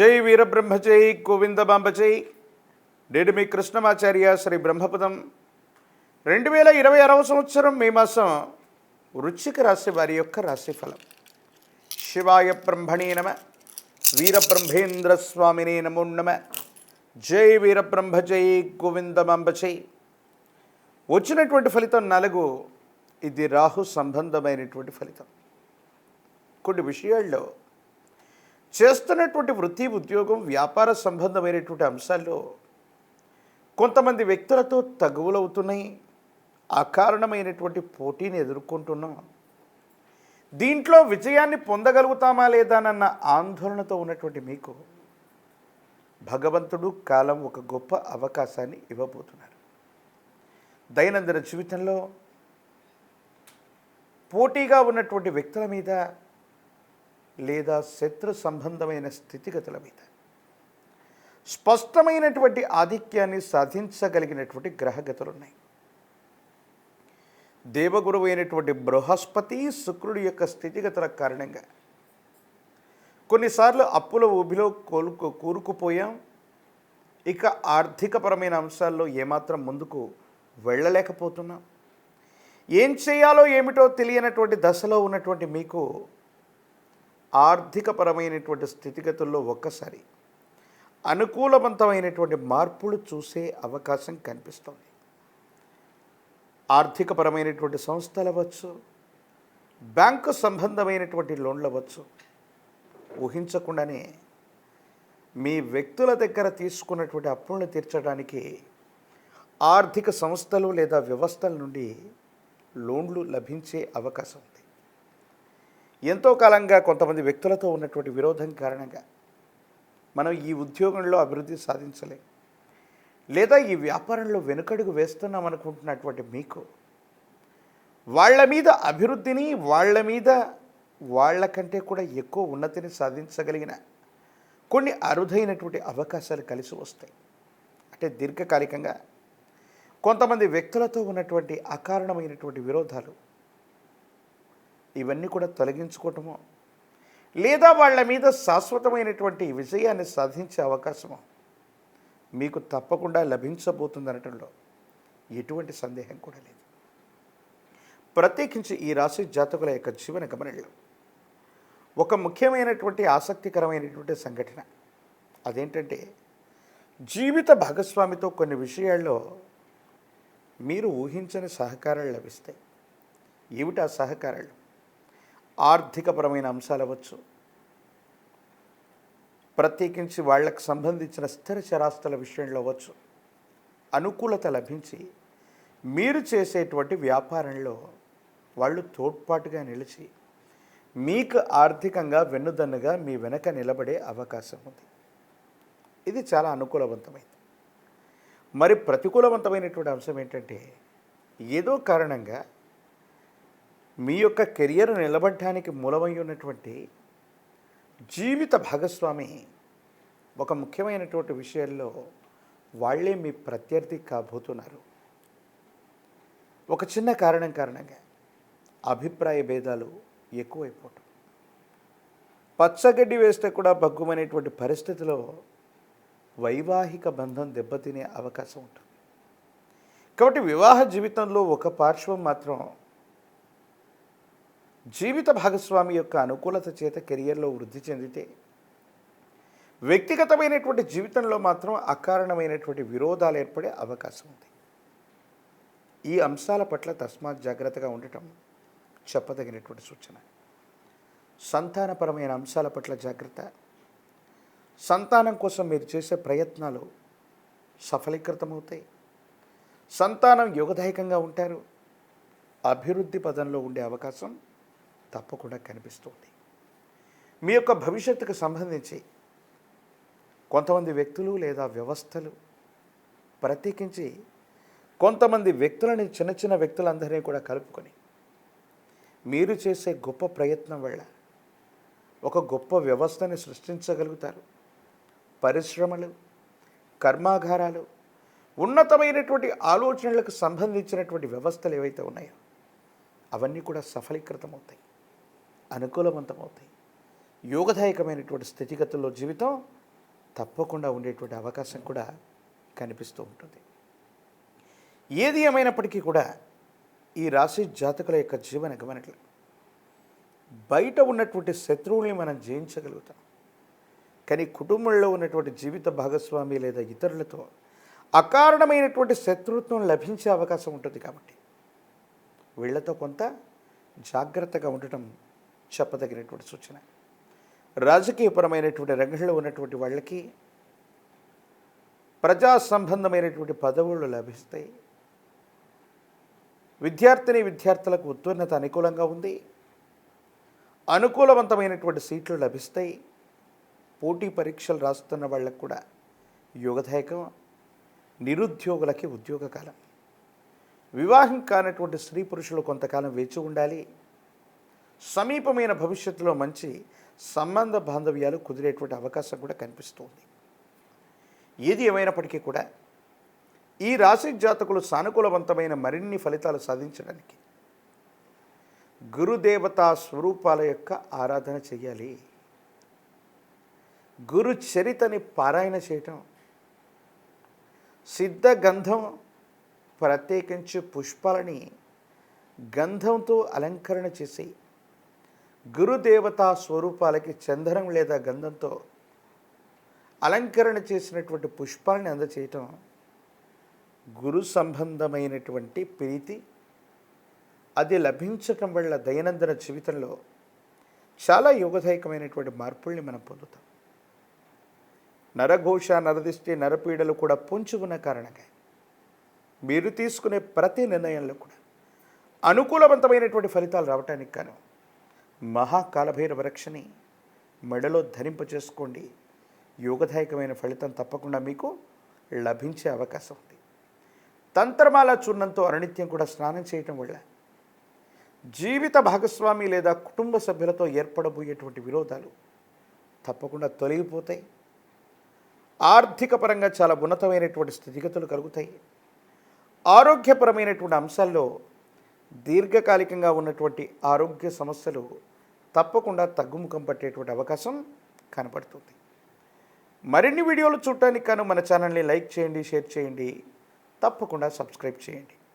జై వీరబ్రహ్మజై గోవిందమాంబజై. నేడు మీ కృష్ణమాచార్య శ్రీ బ్రహ్మపదం 2026 సంవత్సరం మే మాసం వృశ్చిక రాశి వారి యొక్క రాశిఫలం. శివాయ బ్రహ్మణే నమ, వీరబ్రహ్మేంద్ర స్వామినే నమో నమ. జై వీరబ్రహ్మజై గోవిందమాంబజై. వచ్చినటువంటి ఫలితం 4. ఇది రాహు సంబంధమైనటువంటి ఫలితం. కొన్ని విషయాల్లో చేస్తున్నటువంటి వృత్తి, ఉద్యోగం, వ్యాపార సంబంధమైనటువంటి అంశాల్లో కొంతమంది వ్యక్తులతో తగువులవుతున్నాయి. అకారణమైనటువంటి పోటీని ఎదుర్కొంటున్నాం. దీంట్లో విజయాన్ని పొందగలుగుతామా లేదానన్న ఆందోళనతో ఉన్నటువంటి మీకు భగవంతుడు కాలం ఒక గొప్ప అవకాశాన్ని ఇవ్వబోతున్నారు. దైనందిన జీవితంలో పోటీగా ఉన్నటువంటి వ్యక్తుల మీద లేదా శత్రు సంబంధమైన స్థితిగతుల మీద స్పష్టమైనటువంటి ఆధిక్యాన్ని సాధించగలిగినటువంటి గ్రహగతులు ఉన్నాయి. దేవగురువు అయినటువంటి బృహస్పతి, శుక్రుడి యొక్క స్థితిగతుల కారణంగా కొన్నిసార్లు అప్పుల ఊబిలో కూరుకుపోయాం. ఇక ఆర్థికపరమైన అంశాల్లో ఏమాత్రం ముందుకు వెళ్ళలేకపోతున్నాం. ఏం చేయాలో ఏమిటో తెలియనటువంటి దశలో ఉన్నటువంటి మీకు ఆర్థికపరమైనటువంటి స్థితిగతుల్లో ఒక్కసారి అనుకూలవంతమైనటువంటి మార్పులు చూసే అవకాశం కనిపిస్తుంది. ఆర్థికపరమైనటువంటి సంస్థలు అవ్వచ్చు, బ్యాంకు సంబంధమైనటువంటి లోన్లు అవ్వచ్చు, ఊహించకుండానే మీ వ్యక్తుల దగ్గర తీసుకున్నటువంటి అప్పులను తీర్చడానికి ఆర్థిక సంస్థలు లేదా వ్యవస్థల నుండి లోన్లు లభించే అవకాశం ఉంది. ఎంతో కాలంగా కొంతమంది వ్యక్తులతో ఉన్నటువంటి విరోధం కారణంగా మనం ఈ ఉద్యోగంలో అభివృద్ధి సాధించలేం, లేదా ఈ వ్యాపారంలో వెనుకడుగు వేస్తున్నాం అనుకుంటున్నటువంటి మీకు వాళ్ళ మీద అభివృద్ధిని, వాళ్ళ కంటే కూడా ఎక్కువ ఉన్నతిని సాధించగలిగిన కొన్ని అరుదైనటువంటి అవకాశాలు కలిసి వస్తాయి. అంటే దీర్ఘకాలికంగా కొంతమంది వ్యక్తులతో ఉన్నటువంటి అకారణమైనటువంటి విరోధాలు ఇవన్నీ కూడా తొలగించుకోవటమో, లేదా వాళ్ళ మీద శాశ్వతమైనటువంటి విజయాన్ని సాధించే అవకాశము మీకు తప్పకుండా లభించబోతుందనటంలో ఎటువంటి సందేహం కూడా లేదు. ప్రత్యేకించి ఈ రాశి జాతకుల యొక్క జీవన గమనంలో ఒక ముఖ్యమైనటువంటి ఆసక్తికరమైనటువంటి సంఘటన అదేంటంటే, జీవిత భాగస్వామితో కొన్ని విషయాల్లో మీరు ఊహించని సహకారాలు లభిస్తాయి. ఏమిటి ఆ సహకారాలు? ఆర్థికపరమైన అంశాలు అవ్వచ్చు, ప్రత్యేకించి వాళ్లకు సంబంధించిన స్థిర చరాస్తుల విషయంలో అవ్వచ్చు. అనుకూలత లభించి మీరు చేసేటువంటి వ్యాపారంలో వాళ్ళు తోడ్పాటుగా నిలిచి మీకు ఆర్థికంగా వెన్నుదన్నుగా మీ వెనక నిలబడే అవకాశం ఉంది. ఇది చాలా అనుకూలవంతమైంది. మరి ప్రతికూలవంతమైనటువంటి అంశం ఏంటంటే, ఏదో కారణంగా మీ యొక్క కెరియర్ నిలబడటానికి మూలమై ఉన్నటువంటి జీవిత భాగస్వామి ఒక ముఖ్యమైనటువంటి విషయాల్లో వాళ్ళే మీ ప్రత్యర్థి కాబోతున్నారు. ఒక చిన్న కారణంగా అభిప్రాయ భేదాలు ఎక్కువైపోవటం, పచ్చగడ్డి వేస్తే కూడా బగ్గుమనేటువంటి పరిస్థితిలో వైవాహిక బంధం దెబ్బతినే అవకాశం ఉంటుంది. కాబట్టి వివాహ జీవితంలో ఒక పార్శ్వం మాత్రం జీవిత భాగస్వామి యొక్క అనుకూలత చేత కెరియర్లో వృద్ధి చెందితే, వ్యక్తిగతమైనటువంటి జీవితంలో మాత్రం అకారణమైనటువంటి విరోధాలు ఏర్పడే అవకాశం ఉంది. ఈ అంశాల పట్ల తస్మాత్ జాగ్రత్తగా ఉండటం చెప్పదగినటువంటి సూచన. సంతానపరమైన అంశాల పట్ల జాగ్రత్త. సంతానం కోసం మీరు చేసే ప్రయత్నాలు సఫలీకృతమవుతాయి. సంతానం యోగదాయకంగా ఉంటారు. అభివృద్ధి పదంలో ఉండే అవకాశం తప్పకుండా కనిపిస్తుంది. మీ యొక్క భవిష్యత్తుకు సంబంధించి కొంతమంది వ్యక్తులు లేదా వ్యవస్థలు, ప్రత్యేకించి కొంతమంది వ్యక్తులని, చిన్న వ్యక్తులందరినీ కూడా కలుపుకొని మీరు చేసే గొప్ప ప్రయత్నం వల్ల ఒక గొప్ప వ్యవస్థని సృష్టించగలుగుతారు. పరిశ్రమలు, కర్మాగారాలు, ఉన్నతమైనటువంటి ఆలోచనలకు సంబంధించినటువంటి వ్యవస్థలు ఏవైతే ఉన్నాయో అవన్నీ కూడా సఫలీకృతమవుతాయి, అనుకూలవంతమవుతాయి. యోగదాయకమైనటువంటి స్థితిగతుల్లో జీవితం తప్పకుండా ఉండేటువంటి అవకాశం కూడా కనిపిస్తూ ఉంటుంది. ఏది ఏమైనప్పటికీ కూడా ఈ రాశి జాతకుల యొక్క జీవన గమనట్లు బయట ఉన్నటువంటి శత్రువుల్ని మనం జయించగలుగుతాం, కానీ కుటుంబంలో ఉన్నటువంటి జీవిత భాగస్వామి లేదా ఇతరులతో అకారణమైనటువంటి శత్రుత్వం లభించే అవకాశం ఉంటుంది. కాబట్టి వీళ్లతో కొంత జాగ్రత్తగా ఉండటం చెప్పదగినటువంటి సూచన. రాజకీయపరమైనటువంటి రంగంలో ఉన్నటువంటి వాళ్ళకి ప్రజా సంబంధమైనటువంటి పదవులు లభిస్తాయి. విద్యార్థులకు ఉత్తీర్ణత అనుకూలంగా ఉంది. అనుకూలవంతమైనటువంటి సీట్లు లభిస్తాయి. పోటీ పరీక్షలు రాస్తున్న వాళ్ళకు కూడా యోగదాయకం. నిరుద్యోగులకి ఉద్యోగ కాలం. వివాహం కానటువంటి స్త్రీ పురుషులు కొంతకాలం వేచి ఉండాలి. సమీపమైన భవిష్యత్తులో మంచి సంబంధ బాంధవ్యాలు కుదిరేటువంటి అవకాశం కూడా కనిపిస్తుంది. ఏది ఏమైనప్పటికీ కూడా ఈ రాశి జాతకులు సానుకూలవంతమైన మరిన్ని ఫలితాలు సాధించడానికి గురుదేవతా స్వరూపాల యొక్క ఆరాధన చేయాలి. గురు చరితని పారాయణ చేయటం, సిద్ధ గంధం ప్రత్యేకించి పుష్పాలని గంధంతో అలంకరణ చేసి గురుదేవతా స్వరూపాలకి చందనం లేదా గంధంతో అలంకరణ చేసినటువంటి పుష్పాలని అందచేయటం గురు సంబంధమైనటువంటి ప్రీతి అది లభించటం వల్ల దైనందిన జీవితంలో చాలా యోగదాయకమైనటువంటి మార్పుల్ని మనం పొందుతాం. నరఘోష, నరదిష్టి, నరపీడలు కూడా పొంచి ఉన్న కారణంగా మీరు తీసుకునే ప్రతి నిర్ణయంలో కూడా అనుకూలవంతమైనటువంటి ఫలితాలు రావటానికి కాను మహాకాలభైరవ రక్షని మెడలో ధరింప చేసుకోండి. యోగదాయకమైన ఫలితం తప్పకుండా మీకు లభించే అవకాశం ఉంది. తంత్రమాల చూర్ణంతో అనునిత్యం కూడా స్నానం చేయటం వల్ల జీవిత భాగస్వామి లేదా కుటుంబ సభ్యులతో ఏర్పడబోయేటువంటి విరోధాలు తప్పకుండా తొలగిపోతాయి. ఆర్థిక పరంగా చాలా ఉన్నతమైనటువంటి స్థితిగతులు కలుగుతాయి. ఆరోగ్యపరమైనటువంటి అంశాల్లో దీర్ఘకాలికంగా ఉన్నటువంటి ఆరోగ్య సమస్యలు తప్పకుండా తగ్గుముఖం పట్టేటువంటి అవకాశం కనపడుతుంది. మరిన్ని వీడియోలు చూడటానికి కాను మన ఛానల్ని లైక్ చేయండి, షేర్ చేయండి, తప్పకుండా సబ్స్క్రైబ్ చేయండి.